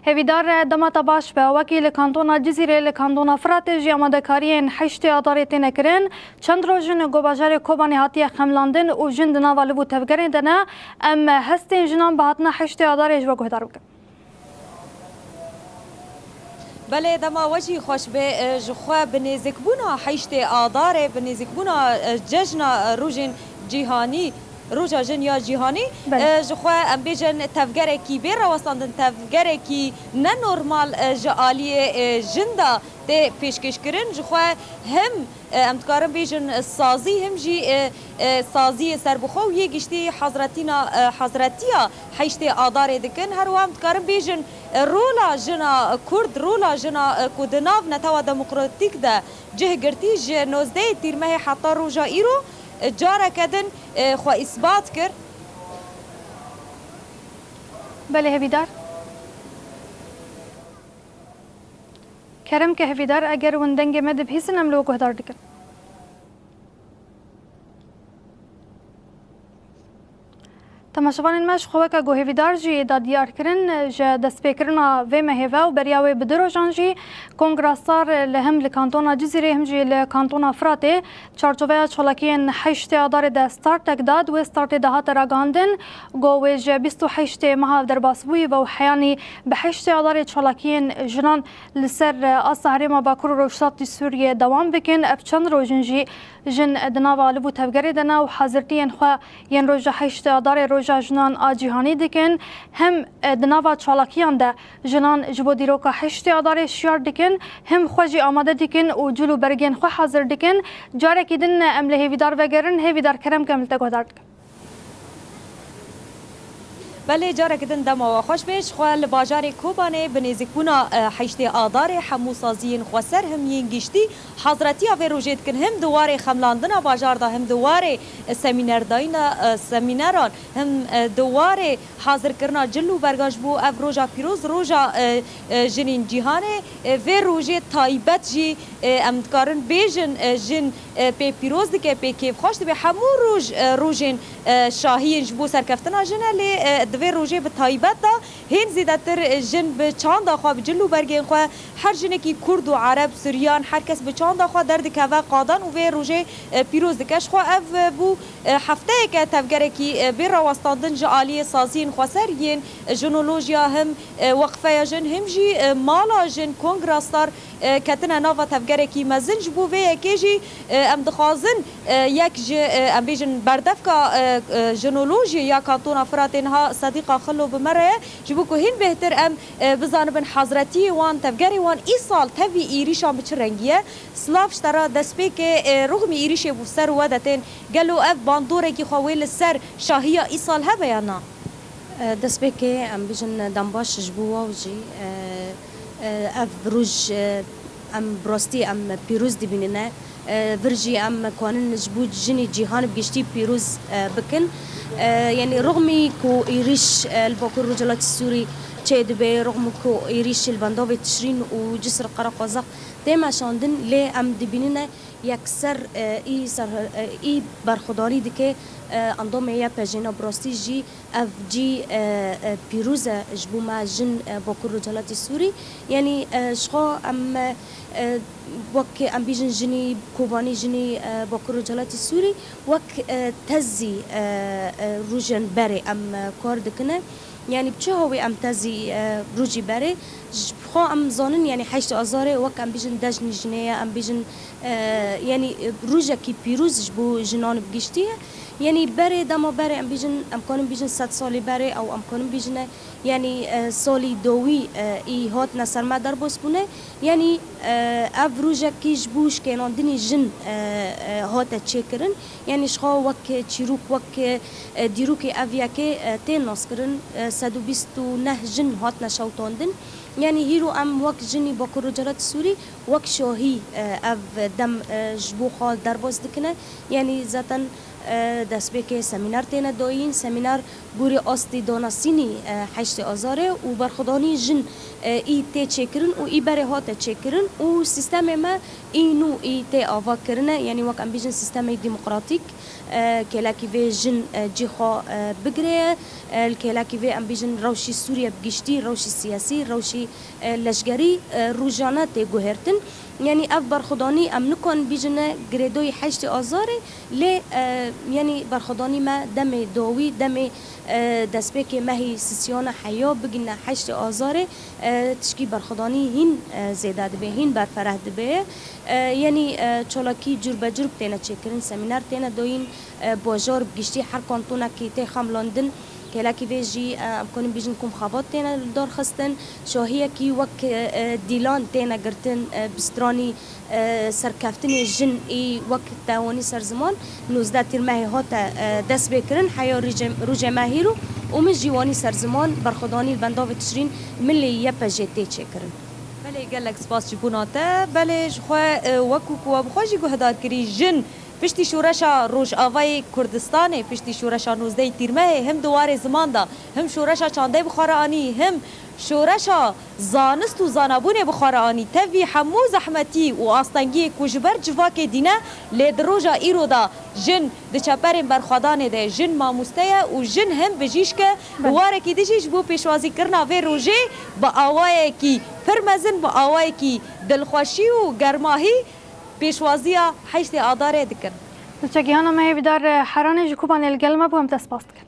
هویدار دمتا باش به وکیل کانتونا جزیره لکانتونا فرات جی آماده کارین حشت آدارت نکرن چند روزن گوباجار کوبانی هاتی خملاندن و جند نوالبو تفگرین دنا ام هستین جنان بهاتنا حشت آدارش و گهدار بکن. بله دما وجهی خوش به جخوا بنزیک بونا حشت آداره بنزیک بونا جشن روزن جهانی روجا جن یا جهانی جخوا ام بیجن تفگره کی بیر روستاندن تفگره کی نه نورمال جالی جندا ته پیشکش کرن جخوا هم ام تکارم بیجن سازی هم جی سازی سربخو یه گشتی حضرتیا حشت آدار دکن هر وام تکارم بیجن رولا جنا کرد رولا جنا کودناو نتاوا دموکراتیک ده جه گرتی ج 19 تیرمه حتی روجا ایرو جارا کدن خو اثبات کر. بله هویدار کرم که هویدار اگر وندنگ مد بحیثن املو گهدار دکن تماشاوان مش خواه که گوهویدار جی دادیار کرن جا دست پیکرنا و مهوه و بریاوی بدرو جان جی کنگراستار لهم لکانتونا جزیره هم جی لکانتونا فراته چارچوه چلاکین حشت آدار ده ستارت داد و ستارت دهات راگاندن گوه جا 28 ماه در باسبوی و حیانی به حشت آدار چلاکین جنان لسر آسهری ما باکر روشات سوریه دوام بکن اف چند رو جنجی جن دناوا لبو تفگری دنا و حاضرتین خواه ین روژ حشت آدار روژ جنان آجیهانی دکن هم دناوا چالاکیان ده جنان جبو دیروکا حشت آدار شیار دکن هم خوشی آماده دکن و جلو برگین خواه حاضر دکن جاره که دن امله هیویدار وگرن هیویدار کرم کمل تگو دارد بله جاره کدن دما و خوش بیش خواه لباجار کوبانه بنیزی کنا حشت آدار حمو سازین خواسر هم ینگشتی حضرتی آوه روژید کن هم دواره خملاندنا باجار دا هم دواره سمینر داینا سمینران هم دواره حاضر کرنا جلو برگاش بو اف روژا پیروز روژا جنین جیهانه و روژه تایبت جی امدکارن بیجن جن پی پیروز دکه پی کیف خوش دبی همو روژن شاهین جبو سرکفتنا جنه لی دوی روژه به تایبت دا هین زیدتر جن به چاند خواه جلو برگین خواه هر جنه کی کرد و عرب سوریان هر کس به چاند خواه درد که و قادان و وی روژه پیروز دکش خواه اف بو هفته که تفگره کی بیر راوستاندن جعالی سازین خواسر ین جنولوژیا هم وقفه جن هم جی مالا جن کنگراستار کتنا ناوا تفگره کی مزن جبو وی یکی ام دخوازن یک ام بیجن بردفکا جنولوژی یا کانتونا فراتین ها صدیقا خلو بمره جبو که هین بهتر ام بزانبن حضرتی وان تفگری وان ای سال تفی ایریشان بچه رنگیه سلاف شترا دسپی که رغم ایریش بو سر ودتین گلو اف باندوره کی خویل سر شاهیا ای سال ها بیانا دسپی که ام بیجن دنباش جبو واوجی اف روج ام براستی ام پیروز دی بیننه ورجی ام کانن جبود جنی جهان بگشتی پیروز بکن یعنی رغمی کو ایریش الباکر رجالات السوری چه دبی رغم کو ایریش البنداوی تشرین و جسر قراقازق دیم شاندن لی ام دی بیننه یکسر ای برخوداری دکه اندام یا پژینا براستی جی اف جی پیروز جبو ما جن باکر رجالات السوری یعنی شخا ام وك ام بيجن جني كوباني جني باكر رجالات السوري وك تزي روجن بري ام كاردكنا يعني بچهوي ام تزي روجي بري خو ام زانن يعني حشت ازاره وك ام بيجن دجن جنيه ام بيجن يعني روجا كي بيروز جبو جنان بگشتيه يعني بري دما بري ام بيجن ام كانن بيجن 100 سالي بري او ام كانن بيجن يعني سالي دوي اي هات نصر ما در بوس بونه يعني افروجا كي جبوش كانون دني جن هات تشكرن يعني شخا وك تشيروك وك ديروك افيا كي تين ناسكرن 129 جن هات نشوتاندن يعني هيرو ام وك جني باكر رجالات السوري وك شاهي اف دم جبو خال در بوس دكنه يعني ذاتن دست به که سمینار تینه داین سمینار بوری آستی دانستینی حشت آزاره و برخدانی جن ای تی چکرن و ای بره هات چکرن و سیستم ما اینو ای تی آوا کرنه یعنی وقت ام بیجن سیستم دموکراتیک که لکی وی جن جیخوا بگره که لکی وی ام بیجن روشی سوریه بگشتی روشی سیاسی روشی لشگری روزانه تی گوهرتن يعني اف برخداني ام نكون بيجنا جريدوي حشت آزاره ل يعني برخداني ما دم دوي دم دسبك ما هي سيسيون حياه بجنا حشت آزاره تشكي برخداني هين زيادة به هين برفره به يعني چالاكي جرب جرب تينا تشكرن سمينار تينا دوين باجار بگشتي هر كانتونا كي تي خملاندن که لکی ویجی امکان بیشتر کم خبات تینا دار خستن شاهیه کی وک دیلان تینا گرتن بسترانی سرکفتنی جن ای وک توانی سرزمان 19 ترمه هات دست بکرن حیا روج ماهیرو و من جوانی سرزمان برخدانی بنداو تشرین ملی یپجه تی چکرن. بله گلک سپاس جبوناته بله جخوا وکو کو بخوجی گو هدار کری جن پشتی شورشا روش آوای کردستان پشتی شورشا 19 تیرمه هم دوار زمان دا هم شورشا چانده بخارانی هم شورشا زانست و زانابون بخارانی توی همو زحمتی و آستانگی کجبر جواک دینه لید روژا ایرو دا جن ده چپرین برخوادانه ده جن ماموسته و جن هم بجیش که دواره کی دجیش بو پیشوازی کرنا وی روژه با آوای کی فرمزن با آوای کی دلخوشی و گرماهی پیشوازی حیث آداره دکن. نتشجعنا ما هي بدار حرانة جكوبان الجلمة بهم تسباستك.